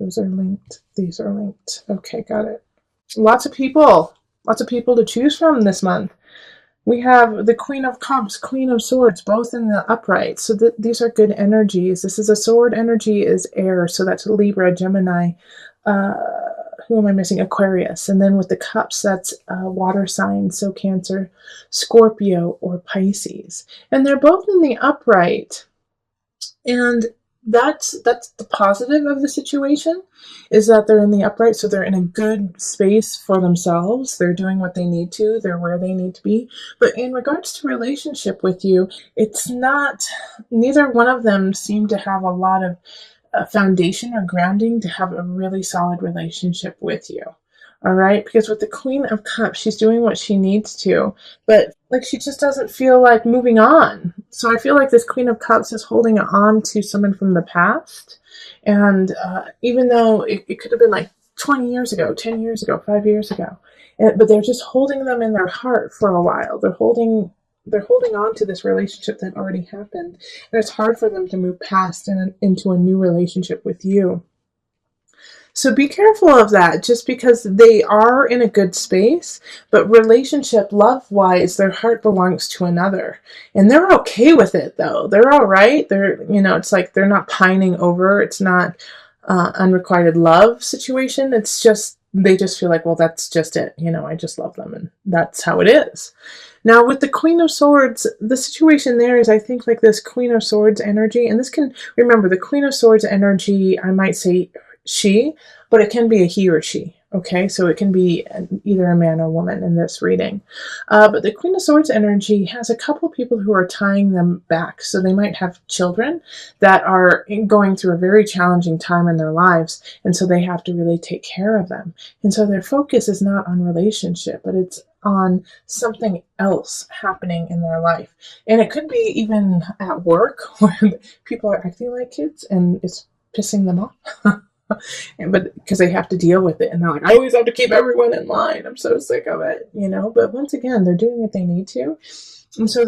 Those are linked. These are linked. Okay, got it. Lots of people. Lots of people to choose from this month. We have the Queen of Cups, Queen of Swords, both in the upright. So these are good energies. This is a sword energy is air. So that's Libra, Gemini. Who am I missing? Aquarius. And then with the cups, that's water signs. So Cancer, Scorpio, or Pisces. And they're both in the upright. And that's the positive of the situation, is that they're in the upright, so they're in a good space for themselves. They're doing what they need to. They're where they need to be. But in regards to relationship with you, it's not, neither one of them seem to have a lot of foundation or grounding to have a really solid relationship with you. All right, because with the Queen of Cups, she's doing what she needs to, but like she just doesn't feel like moving on. So I feel like this Queen of Cups is holding on to someone from the past, and even though it could have been like 20 years ago, 10 years ago, 5 years ago, but they're just holding them in their heart for a while. They're holding on to this relationship that already happened, and it's hard for them to move past and into a new relationship with you. So be careful of that, just because they are in a good space, but relationship, love-wise, their heart belongs to another. And they're okay with it, though. They're all right. It's like they're not pining over. It's not unrequited love situation. It's just, they just feel like, well, that's just it. I just love them, and that's how it is. Now, with the Queen of Swords, the situation there is, I think, like this Queen of Swords energy, and this can, remember, the Queen of Swords energy, I might say she, but it can be a he or she. Okay, so it can be either a man or woman in this reading. But the Queen of Swords energy has a couple people who are tying them back. So they might have children that are going through a very challenging time in their lives, and so they have to really take care of them. And so their focus is not on relationship, but it's on something else happening in their life. And it could be even at work, where people are acting like kids and it's pissing them off. But because they have to deal with it, and they're like, I always have to keep everyone in line. I'm so sick of it, But once again, they're doing what they need to, and so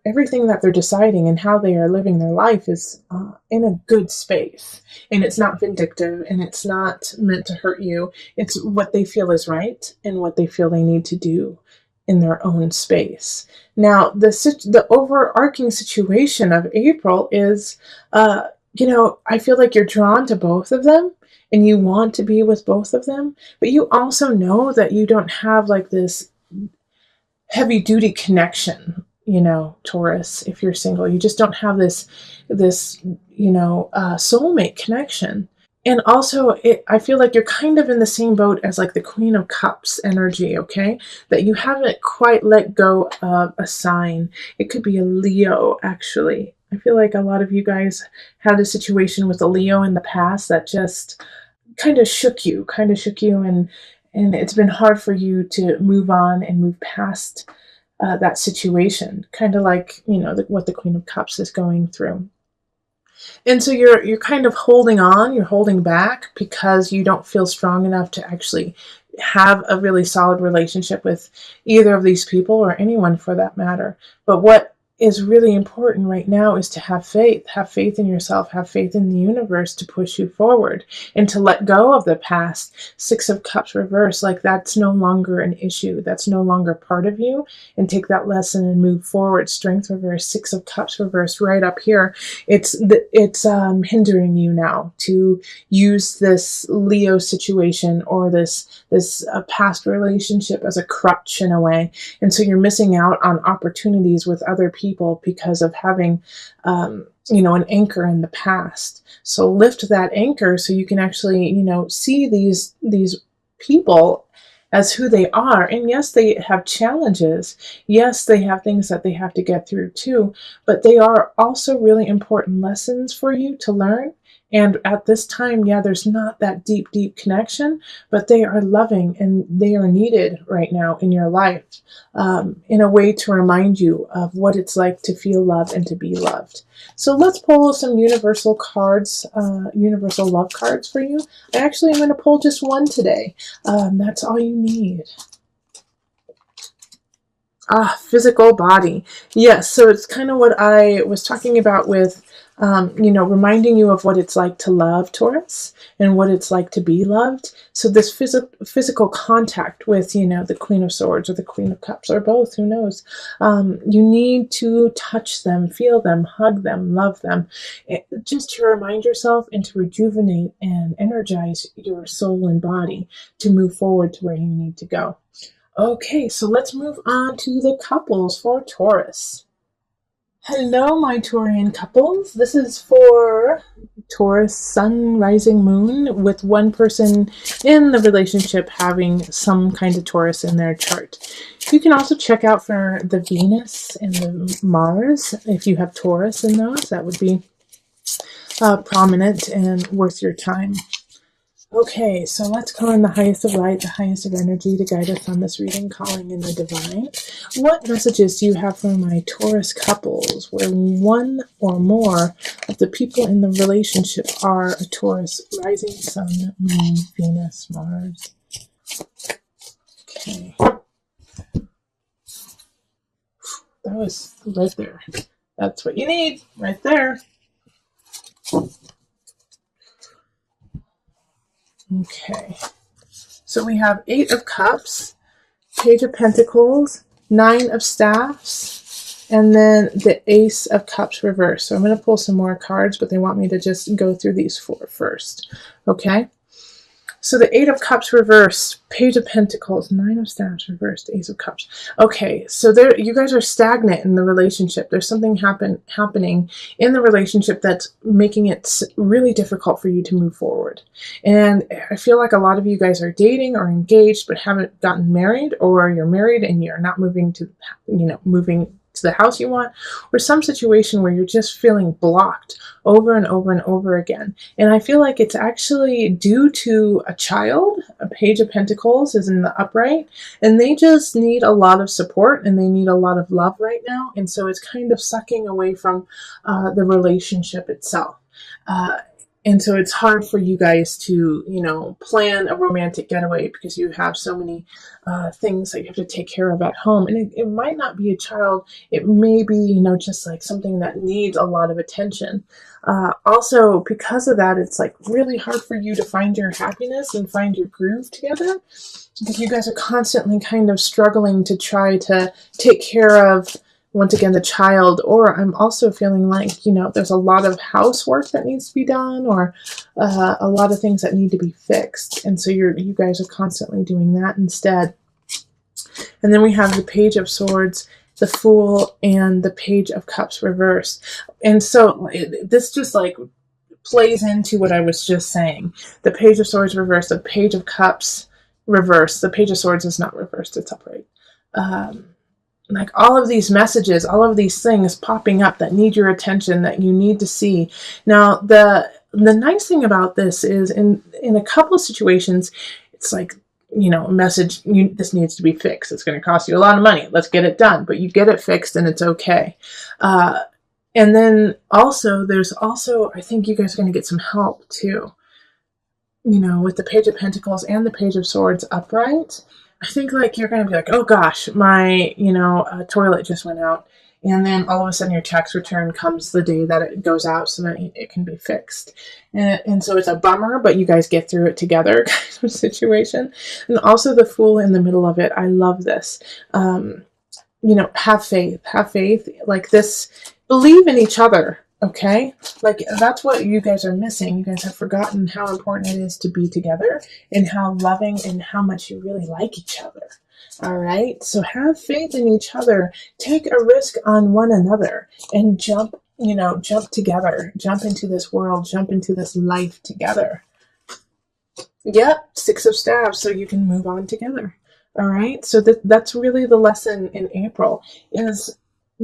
everything that they're deciding and how they are living their life is in a good space, and it's not vindictive, and it's not meant to hurt you. It's what they feel is right and what they feel they need to do in their own space. Now, the overarching situation of April is, I feel like you're drawn to both of them, and you want to be with both of them, but you also know that you don't have like this heavy duty connection, Taurus, if you're single. You just don't have this soulmate connection. And also, I feel like you're kind of in the same boat as like the Queen of Cups energy, okay? That you haven't quite let go of a sign. It could be a Leo, actually. I feel like a lot of you guys had a situation with a Leo in the past that just kind of shook you, and it's been hard for you to move on and move past that situation, kind of like, what the Queen of Cups is going through. And so you're kind of holding on, you're holding back because you don't feel strong enough to actually have a really solid relationship with either of these people, or anyone for that matter. But what is really important right now is to have faith in yourself, have faith in the universe to push you forward, and to let go of the past. Six of Cups reverse, like that's no longer an issue. That's no longer part of you, and take that lesson and move forward. Strength reverse, Six of Cups reverse right up here. It's hindering you now to use this Leo situation or this past relationship as a crutch in a way. And so you're missing out on opportunities with other people because of having an anchor in the past. So lift that anchor so you can actually see these people as who they are. And yes, they have challenges. Yes, they have things that they have to get through too, but they are also really important lessons for you to learn. And at this time, there's not that deep connection, but they are loving and they are needed right now in your life, in a way to remind you of what it's like to feel loved and to be loved. So let's pull some universal cards, universal love cards for you. I actually am going to pull just one today. That's all you need. Physical body. Yes, so it's kind of what I was talking about with reminding you of what it's like to love, Taurus, and what it's like to be loved. So this physical contact with, the Queen of Swords or the Queen of Cups or both, who knows? You need to touch them, feel them, hug them, love them, just to remind yourself and to rejuvenate and energize your soul and body to move forward to where you need to go. Okay, so let's move on to the couples for Taurus. Hello, my Taurian couples. This is for Taurus Sun, Rising, Moon, with one person in the relationship having some kind of Taurus in their chart. You can also check out for the Venus and the Mars. If you have Taurus in those, that would be prominent and worth your time. Okay, so let's call in the highest of light, the highest of energy to guide us on this reading, calling in the divine. What messages do you have for my Taurus couples where one or more of the people in the relationship are a Taurus, rising, sun, moon, Venus, Mars? Okay. That was right there. That's what you need, right there. Okay, so we have 8 of Cups, Page of Pentacles, 9 of Staffs, and then the Ace of Cups reversed. So I'm going to pull some more cards, but they want me to just go through these 4 first. Okay, so the 8 of Cups reversed, Page of Pentacles, 9 of Staffs reversed, Ace of Cups. Okay, so you guys are stagnant in the relationship. There's something happening in the relationship that's making it really difficult for you to move forward. And I feel like a lot of you guys are dating or engaged but haven't gotten married, or you're married and you're not moving to the house you want, or some situation where you're just feeling blocked over and over and over again. And I feel like it's actually due to a child. A Page of Pentacles is in the upright, and they just need a lot of support and they need a lot of love right now. And so it's kind of sucking away from the relationship itself. And so it's hard for you guys to, plan a romantic getaway because you have so many things that you have to take care of at home. And it might not be a child. It may be, just like something that needs a lot of attention. Also, because of that, it's like really hard for you to find your happiness and find your groove together, because you guys are constantly kind of struggling to try to take care of, once again, the child. Or I'm also feeling like, there's a lot of housework that needs to be done, or a lot of things that need to be fixed. And so you guys are constantly doing that instead. And then we have the Page of Swords, the Fool, and the Page of Cups reversed. And so this just like plays into what I was just saying. The Page of Swords reversed, the Page of Cups reversed. The Page of Swords is not reversed, it's upright. Like all of these messages, all of these things popping up that need your attention, that you need to see. Now, the nice thing about this is in a couple of situations, it's like, a message, this needs to be fixed. It's going to cost you a lot of money. Let's get it done. But you get it fixed and it's okay. And then also, I think you guys are going to get some help too. With the Page of Pentacles and the Page of Swords upright. I think like you're going to be like, oh gosh, my, toilet just went out. And then all of a sudden your tax return comes the day that it goes out so that it can be fixed. And so it's a bummer, but you guys get through it together kind of situation. And also the Fool in the middle of it. I love this. Have faith like this. Believe in each other. Okay, like that's what you guys are missing. You guys have forgotten how important it is to be together and how loving and how much you really like each other. All right, so have faith in each other. Take a risk on one another and jump together. Jump into this world, jump into this life together. Yep, 6 of Staves, so you can move on together. All right, so that's really the lesson in April is,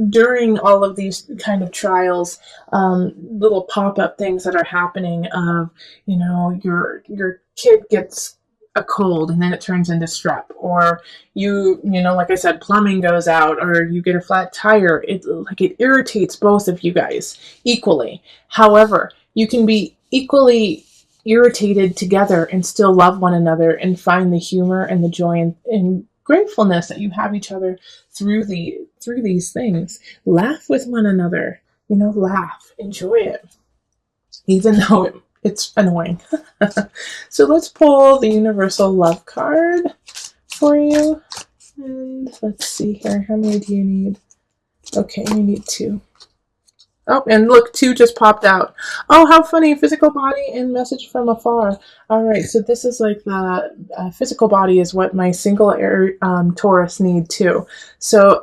during all of these kind of trials, little pop-up things that are happening of, your kid gets a cold and then it turns into strep, or like I said, plumbing goes out, or you get a flat tire. It irritates both of you guys equally. However, you can be equally irritated together and still love one another and find the humor and the joy and gratefulness that you have each other through these things. Laugh with one another. laugh, enjoy it, even though it's annoying. So let's pull the universal love card for you. And let's see here. How many do you need? Okay, you need 2. Oh, and look, 2 just popped out. Oh, how funny. Physical body and message from afar. All right, so this is like the physical body is what my single Taurus need too. So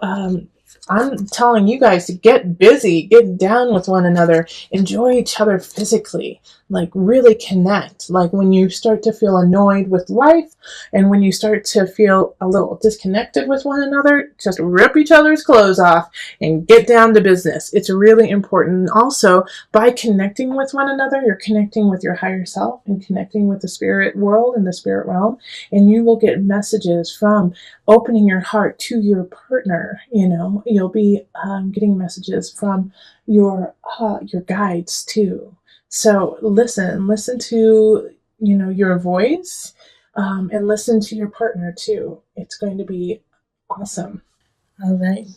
I'm telling you guys to get busy, get down with one another, enjoy each other physically, like really connect. Like when you start to feel annoyed with life and when you start to feel a little disconnected with one another, just rip each other's clothes off and get down to business. It's really important. And also, by connecting with one another, you're connecting with your higher self and connecting with the spirit world and the spirit realm, and you will get messages from opening your heart to your partner. You'll be getting messages from your guides too. So listen to your voice, and listen to your partner too. It's going to be awesome. All right.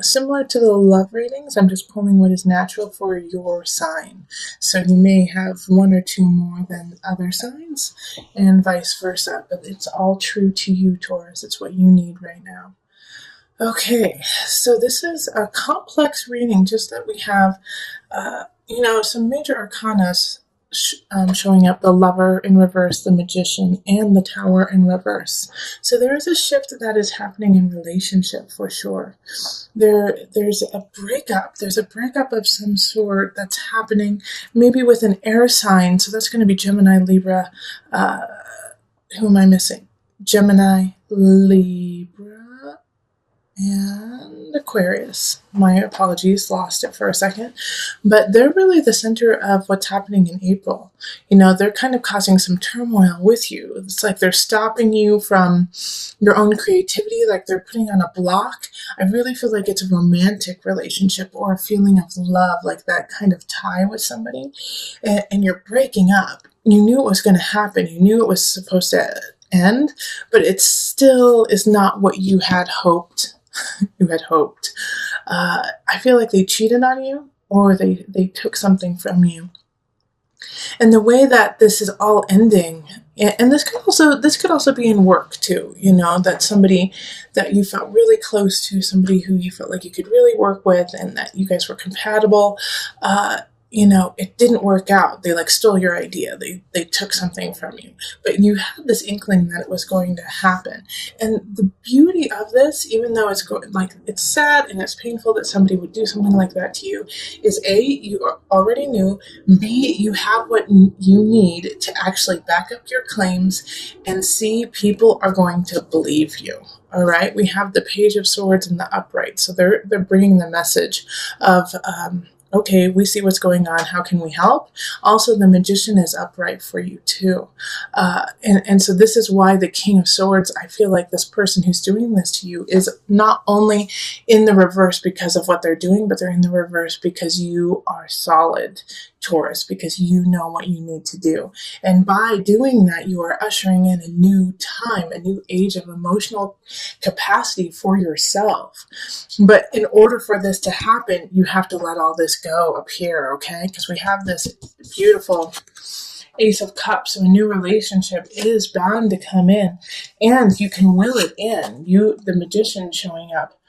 Similar to the love readings, I'm just pulling what is natural for your sign. So you may have 1 or 2 more than other signs, and vice versa. But it's all true to you, Taurus. It's what you need right now. Okay, so this is a complex reading, just that we have, some major arcana showing up: the Lover in reverse, the Magician, and the Tower in reverse. So there is a shift that is happening in relationship for sure. There's a breakup. There's a breakup of some sort that's happening, maybe with an air sign. So that's going to be Gemini, Libra. Who am I missing? Gemini, Libra, and Aquarius. My apologies, lost it for a second. But they're really the center of what's happening in April. They're kind of causing some turmoil with you. It's like they're stopping you from your own creativity, like they're putting on a block. I really feel like it's a romantic relationship or a feeling of love, like that kind of tie with somebody, and you're breaking up. You knew it was going to happen. You knew it was supposed to end, but it still is not what you had hoped. I feel like they cheated on you, or they took something from you. And the way that this is all ending, and this could also be in work too, that somebody that you felt really close to, somebody who you felt like you could really work with and that you guys were compatible, it didn't work out. They stole your idea. They took something from you, but you had this inkling that it was going to happen. And the beauty of this, even though it's sad and it's painful that somebody would do something like that to you, is A, you already knew, B, you have what you need to actually back up your claims, and C, people are going to believe you. All right. We have the Page of Swords in the upright. So they're bringing the message of, okay, we see what's going on. How can we help? Also, the Magician is upright for you too. And so this is why the King of Swords, I feel like this person who's doing this to you is not only in the reverse because of what they're doing, but they're in the reverse because you are solid, Taurus, because you know what you need to do. And by doing that, you are ushering in a new time, a new age of emotional capacity for yourself. But in order for this to happen, you have to let all this go up here, okay? Because we have this beautiful Ace of Cups, so a new relationship is bound to come in, and you can will it in. The Magician showing up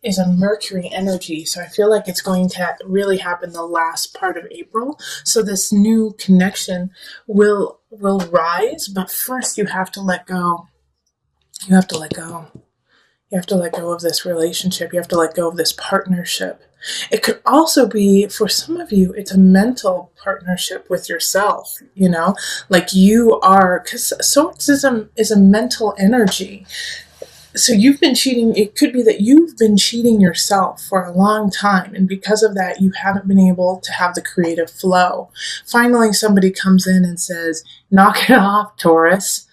is a Mercury energy, so I feel like it's going to really happen the last part of April. So this new connection will rise, but first you have to let go. You have to let go. You have to let go of this relationship. You have to let go of this partnership. It could also be, for some of you, it's a mental partnership with yourself, like you are, because Swords is a mental energy. So you've been cheating. It could be that you've been cheating yourself for a long time, and because of that, you haven't been able to have the creative flow. Finally, somebody comes in and says, knock it off, Taurus.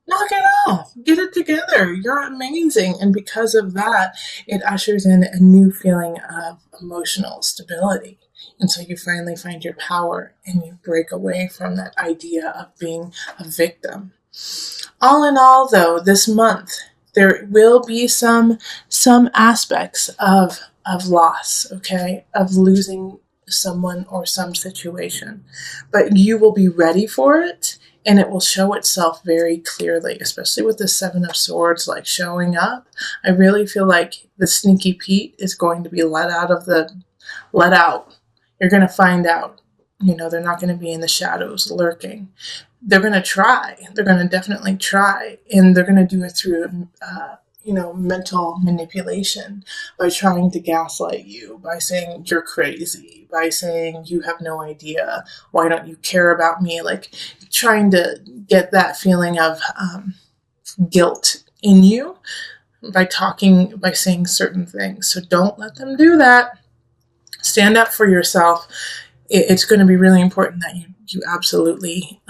Knock it off. Get it together. You're amazing. And because of that, it ushers in a new feeling of emotional stability. And so you finally find your power and you break away from that idea of being a victim. All in all, though, this month, there will be some aspects of of loss, okay, of losing someone or some situation. But you will be ready for it, and it will show itself very clearly, especially with the Seven of Swords, like showing up. I really feel like the sneaky Pete is going to be let out. You're going to find out. They're not going to be in the shadows lurking. They're going to try. They're going to definitely try. And they're going to do it through, mental manipulation, by trying to gaslight you, by saying you're crazy, by saying you have no idea. Why don't you care about me? Like trying to get that feeling of guilt in you by saying certain things. So don't let them do that. Stand up for yourself. It's going to be really important that you absolutely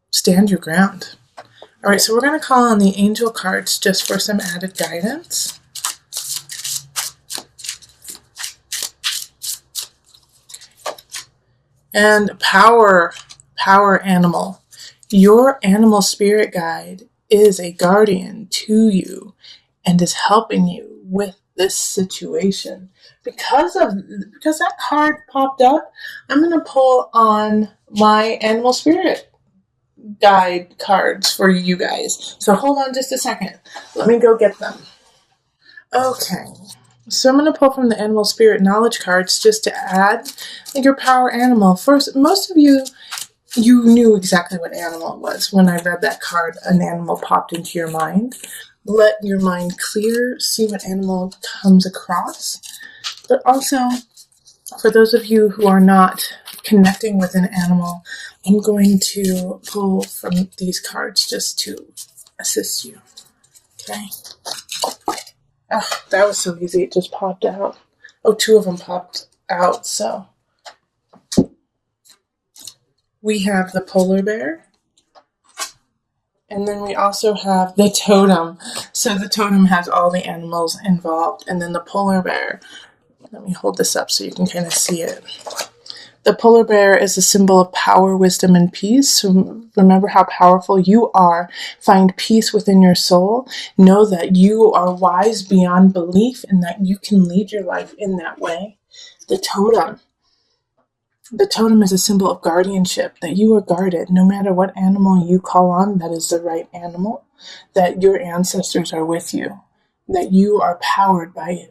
stand your ground. All right, so we're going to call on the angel cards just for some added guidance. And power animal. Your animal spirit guide is a guardian to you and is helping you with this situation. Because that card popped up, I'm going to pull on my animal spirit guide cards for you guys. So hold on just a second. Let me go get them. Okay. So I'm going to pull from the animal spirit knowledge cards just to add your power animal. First, most of you knew exactly what animal it was. When I read that card, an animal popped into your mind. Let your mind clear, see what animal comes across. But also, for those of you who are not connecting with an animal, I'm going to pull from these cards just to assist you. Okay? Oh, that was so easy. It just popped out. Oh, two of them popped out, so. We have the polar bear. And then we also have the totem. So the totem has all the animals involved. And then the polar bear. Let me hold this up so you can kind of see it. The polar bear is a symbol of power, wisdom, and peace. So remember how powerful you are. Find peace within your soul. Know that you are wise beyond belief and that you can lead your life in that way. The totem. The totem is a symbol of guardianship, that you are guarded. No matter what animal you call on, that is the right animal. That your ancestors are with you. That you are powered by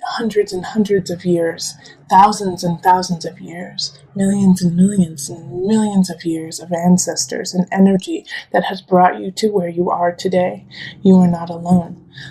hundreds and hundreds of years, thousands and thousands of years, millions and millions and millions of years of ancestors and energy that has brought you to where you are today. You are not alone.